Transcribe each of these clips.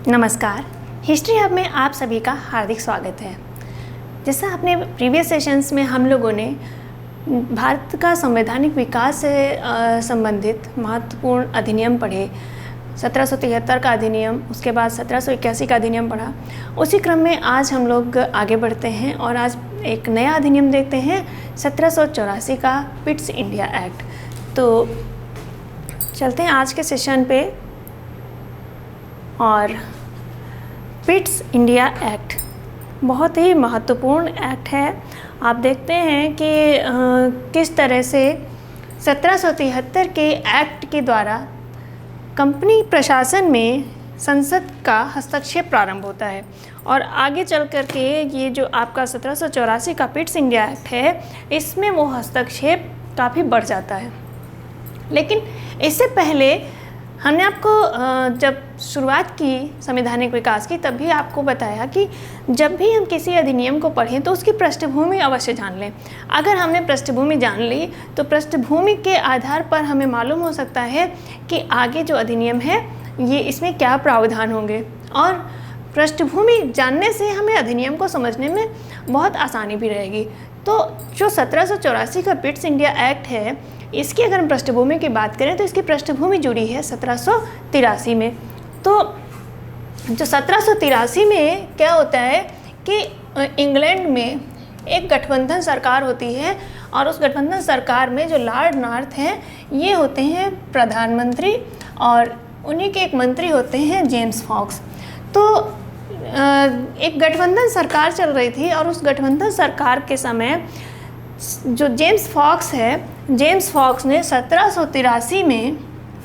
नमस्कार। History hub में आप सभी का हार्दिक स्वागत है। जैसा अपने प्रीवियस सेशंस में हम लोगों ने भारत का संवैधानिक विकास से संबंधित महत्वपूर्ण अधिनियम पढ़े, 1773 का अधिनियम, उसके बाद 1781 का अधिनियम पढ़ा। उसी क्रम में आज हम लोग आगे बढ़ते हैं और आज एक नया अधिनियम देखते हैं, 1784 का पिट्स इंडिया एक्ट। तो चलते हैं आज के सेशन पे। और पिट्स इंडिया एक्ट बहुत ही महत्वपूर्ण एक्ट है। आप देखते हैं कि किस तरह से 1773 के एक्ट के द्वारा कंपनी प्रशासन में संसद का हस्तक्षेप प्रारंभ होता है और आगे चल कर के ये जो आपका 1784 का पिट्स इंडिया एक्ट है, इसमें वो हस्तक्षेप काफ़ी बढ़ जाता है। लेकिन इससे पहले हमने आपको जब शुरुआत की संवैधानिक विकास की, तब भी आपको बताया कि जब भी हम किसी अधिनियम को पढ़ें तो उसकी पृष्ठभूमि अवश्य जान लें। अगर हमने पृष्ठभूमि जान ली तो पृष्ठभूमि के आधार पर हमें मालूम हो सकता है कि आगे जो अधिनियम है ये इसमें क्या प्रावधान होंगे, और पृष्ठभूमि जानने से हमें अधिनियम को समझने में बहुत आसानी भी रहेगी। तो जो 1784 का पिट्स इंडिया एक्ट है, इसकी अगर हम पृष्ठभूमि की बात करें तो इसकी पृष्ठभूमि जुड़ी है 1783 में। तो जो 1783 में क्या होता है कि इंग्लैंड में एक गठबंधन सरकार होती है और उस गठबंधन सरकार में जो लॉर्ड नॉर्थ हैं ये होते हैं प्रधानमंत्री, और उन्हीं के एक मंत्री होते हैं जेम्स फॉक्स। तो एक गठबंधन सरकार चल रही थी और उस गठबंधन सरकार के समय जो जेम्स फॉक्स है, जेम्स फॉक्स ने 1783 में,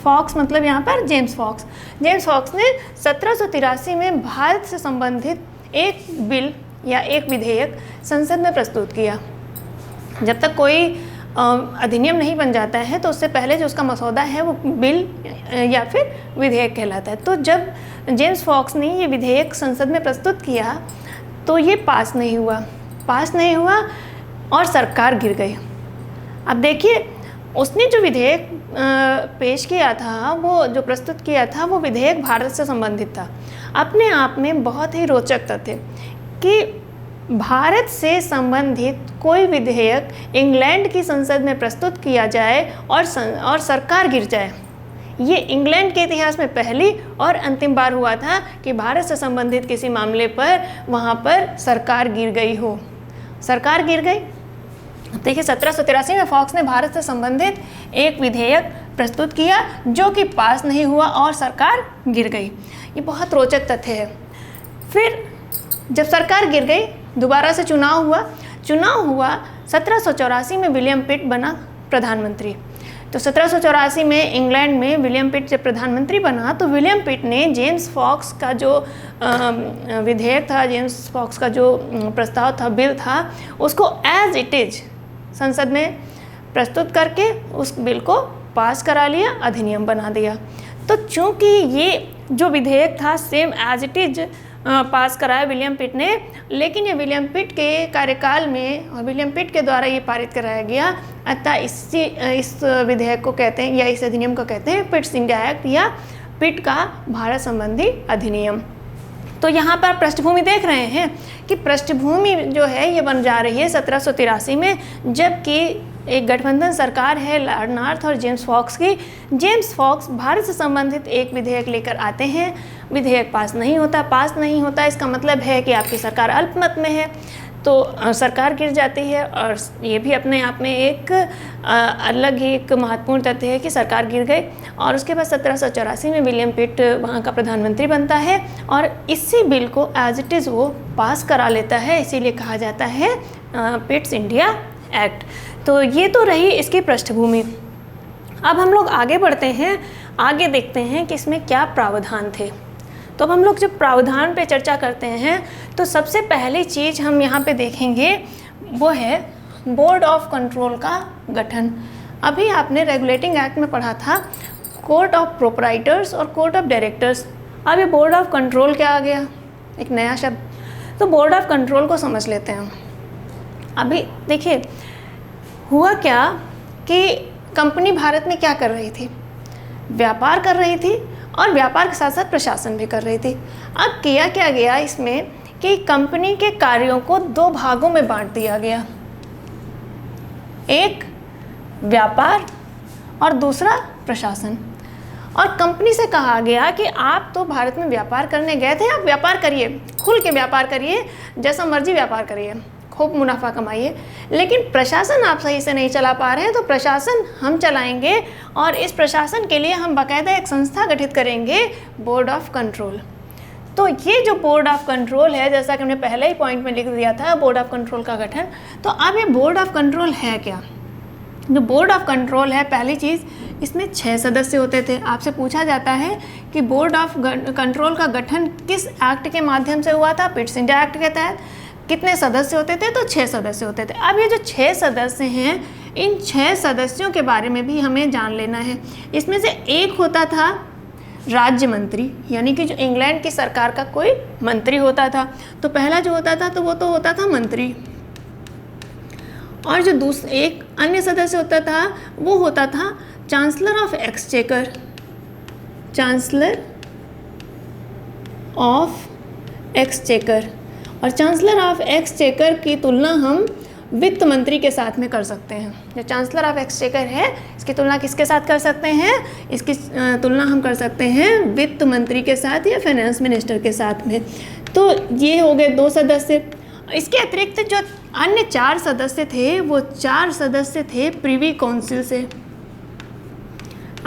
फॉक्स मतलब यहाँ पर जेम्स फॉक्स ने 1783 में भारत से संबंधित एक बिल या एक विधेयक संसद में प्रस्तुत किया। जब तक कोई अधिनियम नहीं बन जाता है तो उससे पहले जो उसका मसौदा है वो बिल या फिर विधेयक कहलाता है। तो जब जेम्स फॉक्स ने ये विधेयक संसद में प्रस्तुत किया तो ये पास नहीं हुआ और सरकार गिर गई। अब देखिए, उसने जो विधेयक पेश किया था, वो जो प्रस्तुत किया था, वो विधेयक भारत से संबंधित था। अपने आप में बहुत ही रोचक तथ्य कि भारत से संबंधित कोई विधेयक इंग्लैंड की संसद में प्रस्तुत किया जाए और सरकार गिर जाए, ये इंग्लैंड के इतिहास में पहली और अंतिम बार हुआ था कि भारत से संबंधित किसी मामले पर वहाँ पर सरकार गिर गई हो। सरकार गिर गई। देखिए, 1783 में फॉक्स ने भारत से संबंधित एक विधेयक प्रस्तुत किया जो कि पास नहीं हुआ और सरकार गिर गई। ये बहुत रोचक तथ्य है। फिर जब सरकार गिर गई, दोबारा से चुनाव हुआ 1784 में विलियम पिट बना प्रधानमंत्री। तो 1784 में इंग्लैंड में विलियम पिट जब प्रधानमंत्री बना तो विलियम पिट ने जेम्स फॉक्स का जो विधेयक था, जेम्स फॉक्स का जो प्रस्ताव था, बिल था, उसको एज इट इज संसद में प्रस्तुत करके उस बिल को पास करा लिया, अधिनियम बना दिया। तो चूंकि ये जो विधेयक था same as it is pass कराया विलियम पिट ने, लेकिन ये विलियम पिट के कार्यकाल में और विलियम पिट के द्वारा ये पारित कराया गया, अतः इस विधेयक को कहते हैं या इस अधिनियम को कहते हैं पिट्स इंडिया एक्ट या पिट का भारत संबंधी अधिनियम। तो यहाँ पर पृष्ठभूमि देख रहे हैं कि पृष्ठभूमि जो है ये बन जा रही है 1783 में, जबकि एक गठबंधन सरकार है लॉर्ड नॉर्थ और जेम्स फॉक्स की। जेम्स फॉक्स भारत से संबंधित एक विधेयक लेकर आते हैं, विधेयक पास नहीं होता। इसका मतलब है कि आपकी सरकार अल्पमत में है, तो सरकार गिर जाती है। और ये भी अपने आप में एक अलग ही एक महत्वपूर्ण तथ्य है कि सरकार गिर गई। और उसके बाद 1784 में विलियम पिट वहाँ का प्रधानमंत्री बनता है और इसी बिल को एज इट इज़ वो पास करा लेता है, इसीलिए कहा जाता है पिट्स इंडिया एक्ट। तो ये तो रही इसकी पृष्ठभूमि। अब हम लोग आगे बढ़ते हैं, आगे देखते हैं कि इसमें क्या प्रावधान थे। तो अब हम लोग जब प्रावधान पे चर्चा करते हैं तो सबसे पहली चीज़ हम यहाँ पे देखेंगे वो है बोर्ड ऑफ कंट्रोल का गठन। अभी आपने रेगुलेटिंग एक्ट में पढ़ा था कोर्ट ऑफ प्रोपराइटर्स और कोर्ट ऑफ डायरेक्टर्स। अब ये बोर्ड ऑफ कंट्रोल क्या आ गया, एक नया शब्द। तो बोर्ड ऑफ कंट्रोल को समझ लेते हैं। अभी देखिए, हुआ क्या कि कंपनी भारत में क्या कर रही थी, व्यापार कर रही थी और व्यापार के साथ साथ प्रशासन भी कर रही थी। अब किया क्या गया इसमें कि कंपनी के कार्यों को दो भागों में बांट दिया गया, एक व्यापार और दूसरा प्रशासन। और कंपनी से कहा गया कि आप तो भारत में व्यापार करने गए थे, आप व्यापार करिए, खुल के व्यापार करिए, जैसा मर्जी व्यापार करिए, खूब मुनाफा कमाइए, लेकिन प्रशासन आप सही से नहीं चला पा रहे हैं तो प्रशासन हम चलाएंगे और इस प्रशासन के लिए हम बाकायदा एक संस्था गठित करेंगे, बोर्ड ऑफ कंट्रोल। तो ये जो बोर्ड ऑफ कंट्रोल है, जैसा कि हमने पहले ही पॉइंट में लिख दिया था, बोर्ड ऑफ कंट्रोल का गठन। तो अब ये बोर्ड ऑफ कंट्रोल है क्या? जो बोर्ड ऑफ कंट्रोल है, पहली चीज़ इसमें 6 सदस्य होते थे। आपसे पूछा जाता है कि बोर्ड ऑफ कंट्रोल का गठन किस एक्ट के माध्यम से हुआ था? पिट्स इंडिया एक्ट के तहत। कितने सदस्य होते थे? तो 6 सदस्य होते थे। अब ये जो 6 सदस्य हैं, इन 6 सदस्यों के बारे में भी हमें जान लेना है। इसमें से एक होता था राज्य मंत्री, यानी कि जो इंग्लैंड की सरकार का कोई मंत्री होता था। तो पहला जो होता था तो वो तो होता था मंत्री, और जो एक अन्य सदस्य होता था वो होता था chancellor of exchequer. Chancellor of exchequer, और चांसलर ऑफ एक्सचेकर की तुलना हम वित्त मंत्री के साथ में कर सकते हैं। जो चांसलर ऑफ एक्सचेकर है, इसकी तुलना किसके साथ कर सकते हैं? इसकी तुलना हम कर सकते हैं वित्त मंत्री के साथ या फाइनेंस मिनिस्टर के साथ में। तो ये हो गए 2 सदस्य। इसके अतिरिक्त जो अन्य 4 सदस्य थे, वो 4 सदस्य थे प्रिवी काउंसिल से।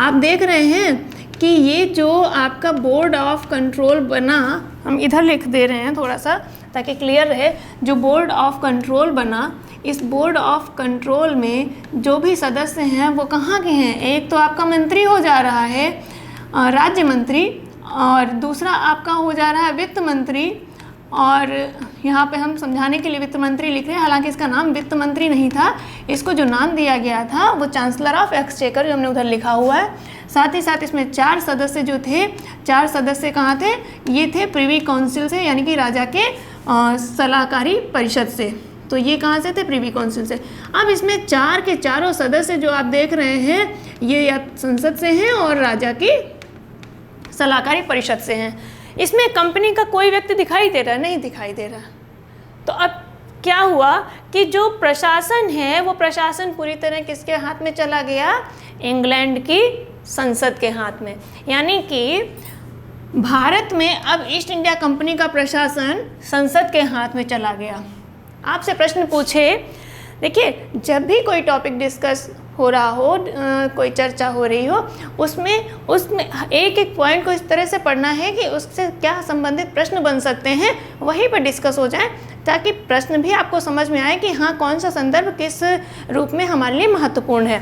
आप देख रहे हैं कि ये जो आपका बोर्ड ऑफ कंट्रोल बना, हम इधर लिख दे रहे हैं थोड़ा सा ताकि क्लियर रहे। जो बोर्ड ऑफ कंट्रोल बना, इस बोर्ड ऑफ कंट्रोल में जो भी सदस्य हैं वो कहाँ के हैं? एक तो आपका मंत्री हो जा रहा है राज्य मंत्री, और दूसरा आपका हो जा रहा है वित्त मंत्री, और यहाँ पे हम समझाने के लिए वित्त मंत्री लिख रहे हैं, हालांकि इसका नाम वित्त मंत्री नहीं था, इसको जो नाम दिया गया था वो चांसलर ऑफ एक्सचेकर, जो हमने उधर लिखा हुआ है। साथ ही साथ इसमें 4 सदस्य जो थे, 4 सदस्य कहाँ थे? ये थे प्रिवी काउंसिल से, यानी कि राजा के सलाहकारी परिषद से। तो ये कहाँ से थे? प्रिवी काउंसिल से। अब इसमें 4 के चारों सदस्य जो आप देख रहे हैं, ये या संसद से हैं और राजा की सलाहकारी परिषद से हैं। इसमें कंपनी का कोई व्यक्ति दिखाई दे रहा? नहीं दिखाई दे रहा। तो अब क्या हुआ कि जो प्रशासन है, वो प्रशासन पूरी तरह किसके हाथ में चला गया? इंग्लैंड की संसद के हाथ में। यानी कि भारत में अब ईस्ट इंडिया कंपनी का प्रशासन संसद के हाथ में चला गया। आपसे प्रश्न पूछे, देखिए जब भी कोई टॉपिक डिस्कस हो रहा हो, कोई चर्चा हो रही हो, उसमें एक एक पॉइंट को इस तरह से पढ़ना है कि उससे क्या संबंधित प्रश्न बन सकते हैं, वहीं पर डिस्कस हो जाए, ताकि प्रश्न भी आपको समझ में आए कि हाँ कौन सा संदर्भ किस रूप में हमारे लिए महत्वपूर्ण है।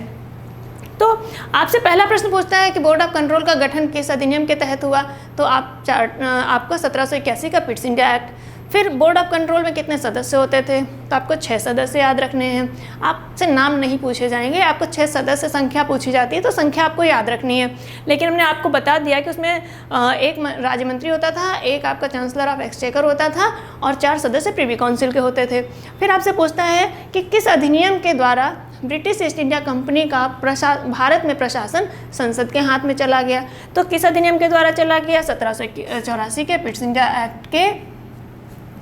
तो आपसे पहला प्रश्न पूछता है कि बोर्ड ऑफ कंट्रोल का गठन किस अधिनियम के तहत हुआ? तो आपका 1781 का पिट्स इंडिया एक्ट। फिर बोर्ड ऑफ कंट्रोल में कितने सदस्य होते थे? तो आपको 6 सदस्य याद रखने हैं। आपसे नाम नहीं पूछे जाएंगे, आपको 6 सदस्य संख्या पूछी जाती है तो संख्या आपको याद रखनी है। लेकिन हमने आपको बता दिया कि उसमें एक राज्य मंत्री होता था, एक आपका चांसलर ऑफ एक्सचेकर होता था, और 4 सदस्य प्रिवी काउंसिल के होते थे। फिर आपसे पूछता है कि किस अधिनियम के द्वारा ब्रिटिश ईस्ट इंडिया कंपनी का भारत में प्रशासन संसद के हाथ में चला गया? तो किस अधिनियम के द्वारा चला गया? 1784 के पिट्स इंडिया एक्ट के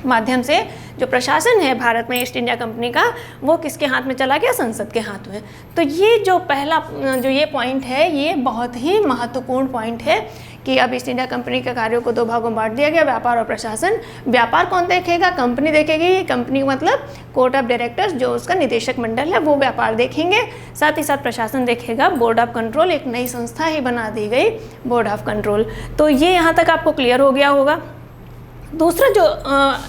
माध्यम से जो प्रशासन है भारत में ईस्ट इंडिया कंपनी का, वो किसके हाथ में चला गया? संसद के हाथ में। तो ये जो पहला जो ये पॉइंट है, ये बहुत ही महत्वपूर्ण पॉइंट है कि अब ईस्ट इंडिया कंपनी के कार्यों को 2 भागों में बांट दिया गया, व्यापार और प्रशासन। व्यापार कौन देखेगा? कंपनी देखेगी। कंपनी मतलब कोर्ट ऑफ डायरेक्टर्स, जो उसका निदेशक मंडल है, वो व्यापार देखेंगे। साथ ही साथ प्रशासन देखेगा बोर्ड ऑफ कंट्रोल। एक नई संस्था ही बना दी गई, बोर्ड ऑफ कंट्रोल। तो ये यहाँ तक आपको क्लियर हो गया होगा। दूसरा जो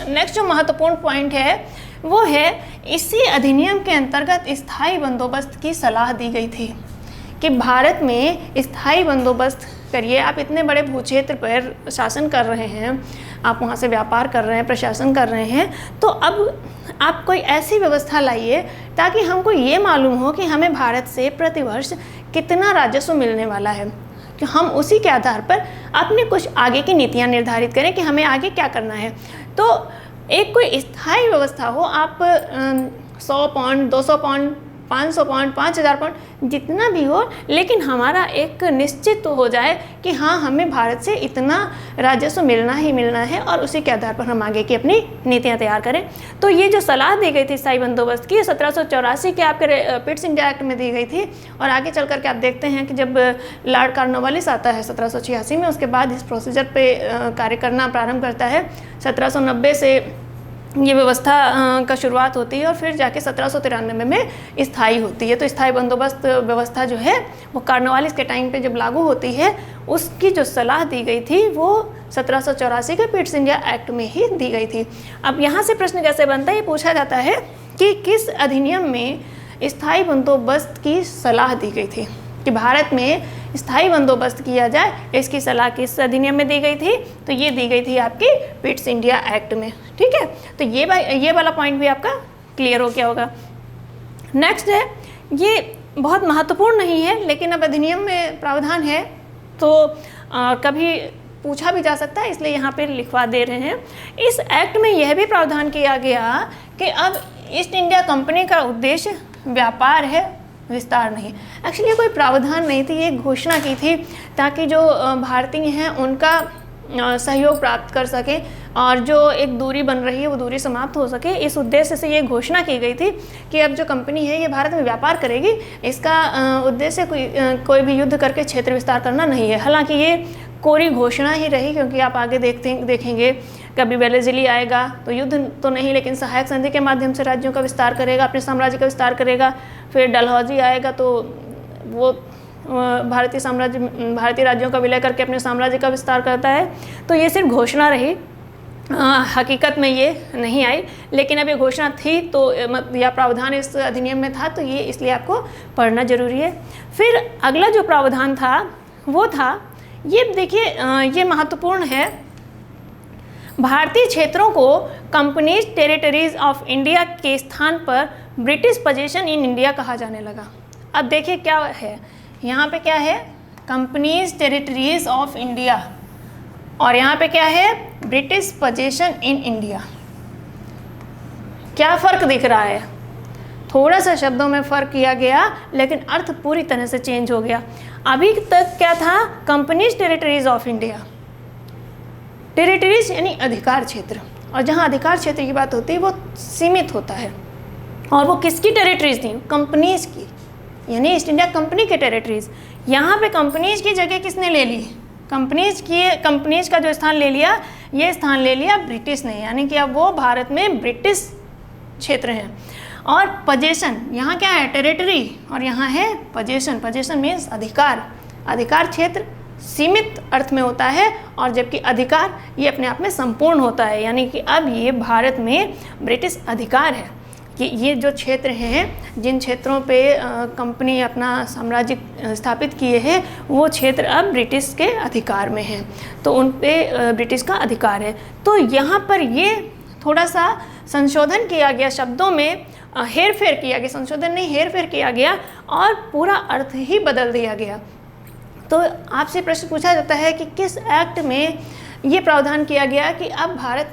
नेक्स्ट जो महत्वपूर्ण पॉइंट है, वो है इसी अधिनियम के अंतर्गत स्थायी बंदोबस्त की सलाह दी गई थी कि भारत में स्थायी बंदोबस्त करिए। आप इतने बड़े भूक्षेत्र पर शासन कर रहे हैं, आप वहाँ से व्यापार कर रहे हैं, प्रशासन कर रहे हैं, तो अब आप कोई ऐसी व्यवस्था लाइए ताकि हमको ये मालूम हो कि हमें भारत से प्रतिवर्ष कितना राजस्व मिलने वाला है, कि हम उसी के आधार पर अपने कुछ आगे की नीतियाँ निर्धारित करें कि हमें आगे क्या करना है। तो एक कोई स्थायी व्यवस्था हो, आप 100 पाउंड, 200 पाउंड, 500 पाउंड, 5000 पाउंड, जितना भी हो, लेकिन हमारा एक निश्चित तो हो जाए कि हाँ हमें भारत से इतना राजस्व मिलना ही मिलना है, और उसी के आधार पर हम आगे की अपनी नीतियाँ तैयार करें। तो ये जो सलाह दी गई थी स्थायी बंदोबस्त की, 1784 के आपके पिट्स इंडिया एक्ट में दी गई थी। और आगे चल करके आप देखते हैं कि जब लॉर्ड कॉर्नवालिस आता है 1786 में, उसके बाद इस प्रोसीजर पे कार्य करना प्रारंभ करता है। 1790 से ये व्यवस्था का शुरुआत होती है और फिर जाके 1793 में स्थायी होती है। तो स्थायी बंदोबस्त व्यवस्था जो है वो कॉर्नवालिस के टाइम पे जब लागू होती है, उसकी जो सलाह दी गई थी वो 1784 के पिट्स इंडिया एक्ट में ही दी गई थी। अब यहाँ से प्रश्न कैसे बनता है, ये पूछा जाता है कि किस अधिनियम में स्थायी बंदोबस्त की सलाह दी गई थी, कि भारत में स्थायी बंदोबस्त किया जाए, इसकी सलाह किस अधिनियम में दी गई थी? तो ये दी गई थी आपकी पिट्स इंडिया एक्ट में। ठीक है, तो ये वाला पॉइंट भी आपका क्लियर हो गया होगा। नेक्स्ट है, ये बहुत महत्वपूर्ण नहीं है लेकिन अब अधिनियम में प्रावधान है तो कभी पूछा भी जा सकता है, इसलिए यहाँ पे लिखवा दे रहे हैं। इस एक्ट में यह भी प्रावधान किया गया कि अब ईस्ट इंडिया कंपनी का उद्देश्य व्यापार है, विस्तार नहीं। एक्चुअली कोई प्रावधान नहीं थी, ये घोषणा की थी ताकि जो भारतीय हैं उनका सहयोग प्राप्त कर सकें और जो एक दूरी बन रही है वो दूरी समाप्त हो सके। इस उद्देश्य से ये घोषणा की गई थी कि अब जो कंपनी है ये भारत में व्यापार करेगी, इसका उद्देश्य कोई भी युद्ध करके क्षेत्र विस्तार करना नहीं है। हालांकि ये कोरी घोषणा ही रही, क्योंकि आप आगे देखेंगे कभी वेलेज़िली आएगा तो युद्ध तो नहीं लेकिन सहायक संधि के माध्यम से राज्यों का विस्तार करेगा, अपने साम्राज्य का विस्तार करेगा। फिर डलहौजी आएगा तो वो भारतीय राज्यों का विलय करके अपने साम्राज्य का विस्तार करता है। तो ये सिर्फ घोषणा रही, हकीकत में ये नहीं आई, लेकिन अब ये घोषणा थी तो या प्रावधान इस अधिनियम में था, तो ये इसलिए आपको पढ़ना जरूरी है। फिर अगला जो प्रावधान था वो था, ये देखिए ये महत्वपूर्ण है, भारतीय क्षेत्रों को कंपनीज टेरिटरीज ऑफ इंडिया के स्थान पर ब्रिटिश पोजीशन इन इंडिया कहा जाने लगा। अब देखिए क्या है, यहाँ पे क्या है, कंपनीज टेरिटरीज ऑफ इंडिया, और यहाँ पे क्या है, ब्रिटिश पोजीशन इन इंडिया। क्या फ़र्क दिख रहा है? थोड़ा सा शब्दों में फ़र्क किया गया लेकिन अर्थ पूरी तरह से चेंज हो गया। अभी तक क्या था, companies territories of India, territories यानी अधिकार क्षेत्र, और जहाँ अधिकार क्षेत्र की बात होती है वो सीमित होता है, और वो किसकी टेरिटरीज थी, कंपनीज की, यानी ईस्ट इंडिया कंपनी के टेरिटरीज। यहाँ पे कंपनीज की जगह किसने ले ली, कंपनीज का जो स्थान ले लिया, ये स्थान ले लिया ब्रिटिश ने, यानी कि अब वो भारत में ब्रिटिश क्षेत्र हैं। और पोजीशन, यहाँ क्या है, टेरिटरी, और यहाँ है पोजीशन। पोजीशन मीन्स अधिकार, अधिकार क्षेत्र सीमित अर्थ में होता है, और जबकि अधिकार ये अपने आप में संपूर्ण होता है, यानी कि अब ये भारत में ब्रिटिश अधिकार है कि ये जो क्षेत्र हैं, जिन क्षेत्रों पे कंपनी अपना साम्राज्य स्थापित किए हैं, वो क्षेत्र अब ब्रिटिश के अधिकार में हैं, तो उन पे ब्रिटिश का अधिकार है। तो यहाँ पर ये थोड़ा सा संशोधन किया गया, शब्दों में हेर फेर किया गया, संशोधन नहीं हेर फेर किया गया, और पूरा अर्थ ही बदल दिया गया। तो आपसे प्रश्न पूछा जाता है कि किस एक्ट में ये प्रावधान किया गया कि अब भारत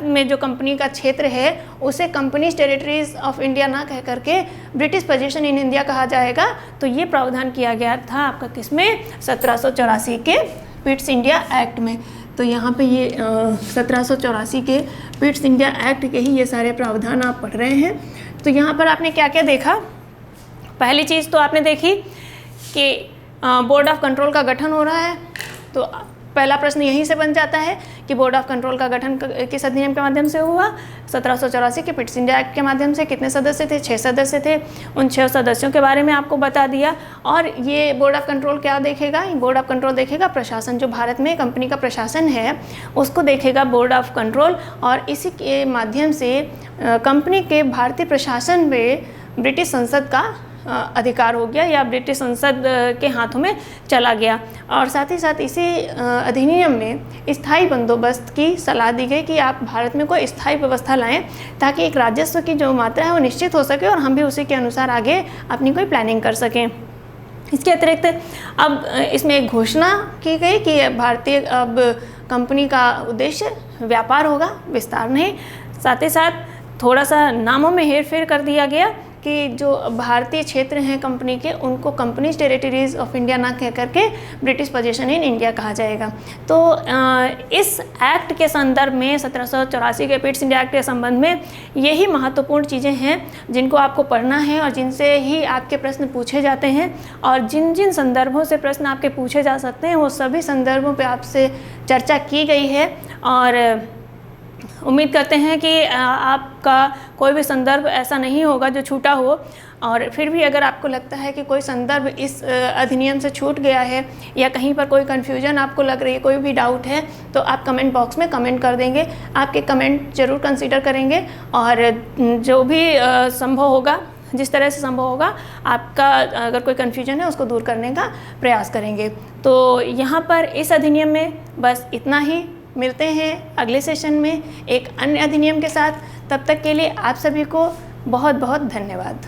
में जो कंपनी का क्षेत्र है उसे कंपनीज टेरिटरीज ऑफ इंडिया ना कह करके ब्रिटिश पोजीशन इन इंडिया कहा जाएगा। तो ये प्रावधान किया गया था आपका किसमें, 1784 के पिट्स इंडिया एक्ट में। तो यहाँ पे ये 1784 के पिट्स इंडिया एक्ट के ही ये सारे प्रावधान आप पढ़ रहे हैं। तो यहाँ पर आपने क्या क्या देखा, पहली चीज़ तो आपने देखी कि बोर्ड ऑफ कंट्रोल का गठन हो रहा है। तो पहला प्रश्न यहीं से बन जाता है कि बोर्ड ऑफ कंट्रोल का गठन किस अधिनियम के माध्यम से हुआ, 1784 के पिट्स इंडिया एक्ट के माध्यम से। कितने सदस्य थे, 6 सदस्य थे। उन 6 सदस्यों के बारे में आपको बता दिया। और ये बोर्ड ऑफ कंट्रोल क्या देखेगा, बोर्ड ऑफ कंट्रोल देखेगा प्रशासन, जो भारत में कंपनी का प्रशासन है उसको देखेगा बोर्ड ऑफ कंट्रोल, और इसी के माध्यम से कंपनी के भारतीय प्रशासन में ब्रिटिश संसद का अधिकार हो गया, या ब्रिटिश संसद के हाथों में चला गया। और साथ ही साथ इसी अधिनियम में स्थायी बंदोबस्त की सलाह दी गई कि आप भारत में कोई स्थायी व्यवस्था लाएं ताकि एक राजस्व की जो मात्रा है वो निश्चित हो सके और हम भी उसी के अनुसार आगे अपनी कोई प्लानिंग कर सकें। इसके अतिरिक्त अब इसमें एक घोषणा की गई कि भारतीय अब कंपनी का उद्देश्य व्यापार होगा, विस्तार नहीं। साथ ही साथ थोड़ा सा नामों में हेरफेर कर दिया गया कि जो भारतीय क्षेत्र हैं कंपनी के, उनको कंपनीज टेरिटरीज ऑफ इंडिया ना कह करके ब्रिटिश पोजीशन इन इंडिया कहा जाएगा। तो इस एक्ट के संदर्भ में 1784 के पिट्स इंडिया एक्ट के संबंध में यही महत्वपूर्ण चीज़ें हैं जिनको आपको पढ़ना है और जिनसे ही आपके प्रश्न पूछे जाते हैं। और जिन जिन संदर्भों से प्रश्न आपके पूछे जा सकते हैं वो सभी संदर्भों पर आपसे चर्चा की गई है। और उम्मीद करते हैं कि आपका कोई भी संदर्भ ऐसा नहीं होगा जो छूटा हो। और फिर भी अगर आपको लगता है कि कोई संदर्भ इस अधिनियम से छूट गया है या कहीं पर कोई कन्फ्यूजन आपको लग रही है, कोई भी डाउट है, तो आप कमेंट बॉक्स में कमेंट कर देंगे। आपके कमेंट ज़रूर कंसीडर करेंगे और जो भी संभव होगा, जिस तरह से संभव होगा, आपका अगर कोई कन्फ्यूजन है उसको दूर करने का प्रयास करेंगे। तो यहाँ पर इस अधिनियम में बस इतना ही। मिलते हैं अगले सेशन में एक अन्य अधिनियम के साथ। तब तक के लिए आप सभी को बहुत बहुत धन्यवाद।